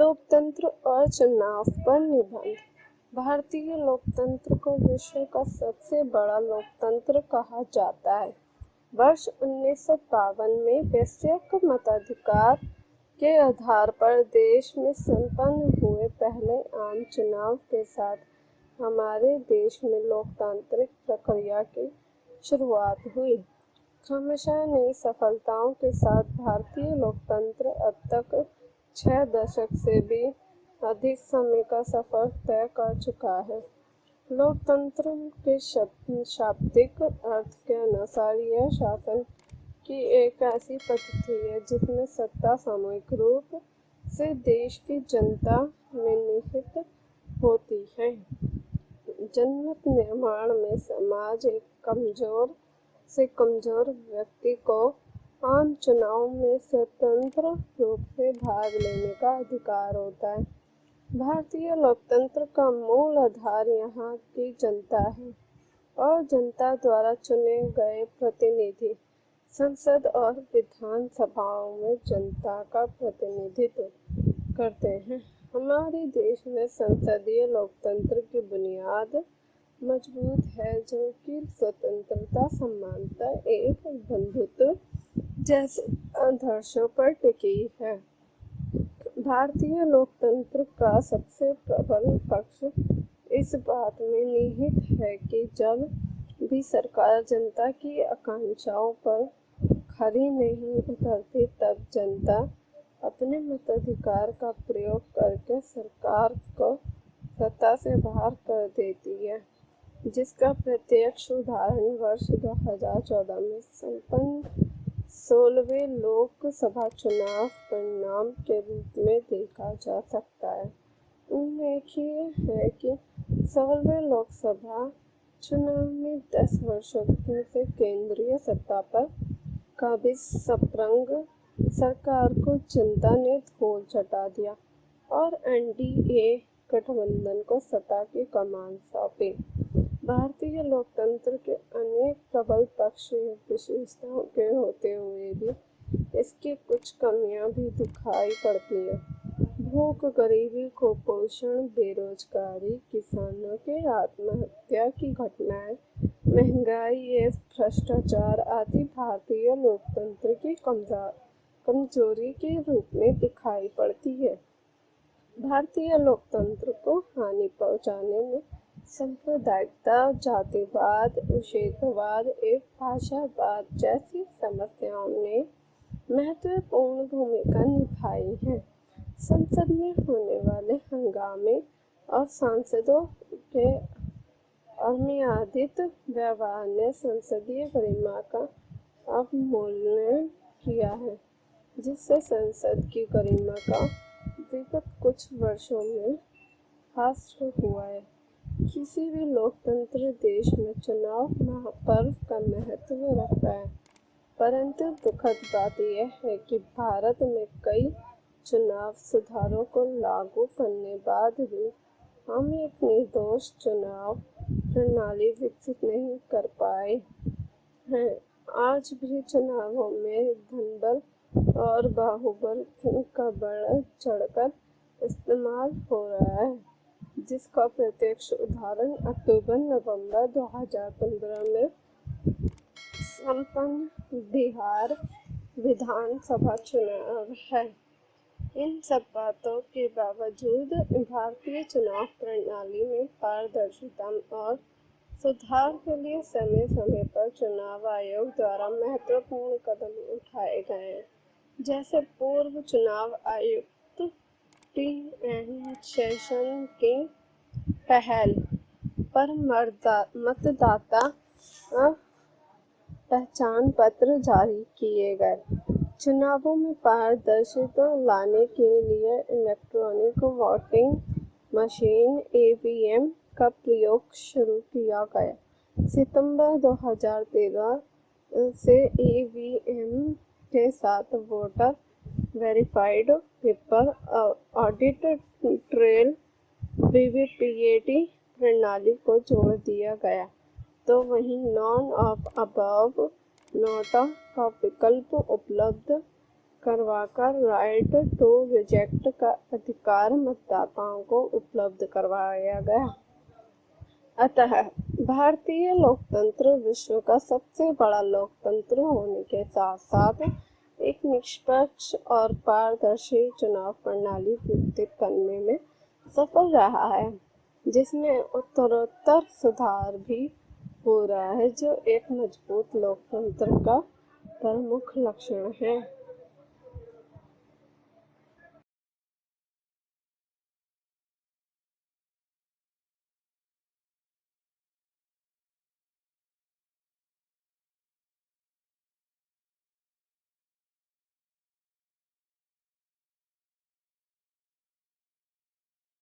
लोकतंत्र और चुनाव पर निबंध। भारतीय लोकतंत्र को विश्व का सबसे बड़ा लोकतंत्र कहा जाता है। वर्ष 1952 में वैश्विक मताधिकार के आधार पर देश में संपन्न हुए पहले आम चुनाव के साथ हमारे देश में लोकतांत्रिक प्रक्रिया की शुरुआत हुई। क्रमशः नई सफलताओं के साथ भारतीय लोकतंत्र अब तक 6 दशक से भी अधिक समय का सफर तय कर चुका है। लोकतंत्र के शाब्दिक अर्थ के अनुसार यह शासन की एक ऐसी पद्धति है जिसमें सत्ता सामूहिक रूप से देश की जनता में निहित होती है। जनमत निर्माण में समाज एक कमजोर से कमजोर व्यक्ति को आम चुनाव में स्वतंत्र रूप से भाग लेने का अधिकार होता है। भारतीय लोकतंत्र का मूल आधार यहाँ की जनता है और जनता द्वारा चुने गए प्रतिनिधि संसद और विधान सभाओं में जनता का प्रतिनिधित्व करते हैं। हमारे देश में संसदीय लोकतंत्र की बुनियाद मजबूत है, जो कि स्वतंत्रता, समानता एवं बंधुत्व जैसे आदर्शों पर टिकी है। भारतीय लोकतंत्र का सबसे प्रबल पक्ष इस बात में निहित है कि जब भी सरकार जनता की आकांक्षाओं पर खरी नहीं उतरती, तब जनता अपने मताधिकार का प्रयोग करके सरकार को सत्ता से बाहर कर देती है, जिसका प्रत्यक्ष उदाहरण वर्ष 2014 में संपन्न 16वें लोकसभा चुनाव परिणाम के रूप में देखा जा सकता है। उल्लेखनीय है कि 16वें लोकसभा चुनाव में 10 वर्षों से केंद्रीय सत्ता पर काबिज सपरंग सरकार को जनता ने धूल चटा दिया और एनडीए गठबंधन को सत्ता की कमान सौंपी। भारतीय लोकतंत्र के अनेक प्रबल पक्ष विशेषताओं के होते हुए भी इसकी कुछ कमियां भी दिखाई पड़ती हैं। भूख, गरीबी, कुपोषण, बेरोजगारी, किसानों के आत्महत्या की घटनाएं, महंगाई एवं भ्रष्टाचार आदि भारतीय लोकतंत्र की कमजोरी के रूप में दिखाई पड़ती है। भारतीय लोकतंत्र को हानि पहुंचाने में सांप्रदायिकता, जातिवाद, विषयवाद एवं भाषावाद जैसी समस्याओं ने महत्वपूर्ण भूमिका निभाई है। संसद में होने वाले हंगामे और सांसदों के अनियमित व्यवहार ने संसदीय गरिमा का अवमूल्यन किया है, जिससे संसद की गरिमा का विगत कुछ वर्षों में ह्रास हुआ है। किसी भी लोकतंत्र देश में चुनाव महापर्व का महत्व रखता है, परंतु दुखद बात यह है कि भारत में कई चुनाव सुधारों को लागू करने बाद भी हम एक निर्दोष चुनाव प्रणाली विकसित नहीं कर पाए हैं। आज भी चुनावों में धनबल और बाहुबल का बढ़ चढ़कर इस्तेमाल हो रहा है, जिसका प्रत्यक्ष उदाहरण अक्टूबर-नवंबर 2015 में संपन्न बिहार विधानसभा चुनाव है। इन सब बातों के बावजूद भारतीय चुनाव प्रणाली में पारदर्शिता और सुधार के लिए समय समय पर चुनाव आयोग द्वारा महत्वपूर्ण कदम उठाए गए हैं, जैसे पूर्व चुनाव आयुक्त टी.एन. शेषन की पहल पर मतदाता पहचान पत्र जारी किए गए। चुनावों में पारदर्शिता लाने के लिए इलेक्ट्रॉनिक वोटिंग मशीन (ईवीएम) का प्रयोग शुरू किया गया। सितंबर 2013 से ईवीएम के साथ voter verified paper audit trail (VVPAT) प्रणाली को जोड़ दिया गया, तो वहीं नॉन ऑफ अबव नोटा का विकल्प उपलब्ध करवाकर राइट टू रिजेक्ट का अधिकार मतदाताओं को उपलब्ध करवाया गया। अतः भारतीय लोकतंत्र विश्व का सबसे बड़ा लोकतंत्र होने के साथ साथ एक निष्पक्ष और पारदर्शी चुनाव प्रणाली विकसित करने में सफल रहा है, जिसमें उत्तरोत्तर सुधार भी हो रहा है, जो एक मजबूत लोकतंत्र का प्रमुख लक्षण है।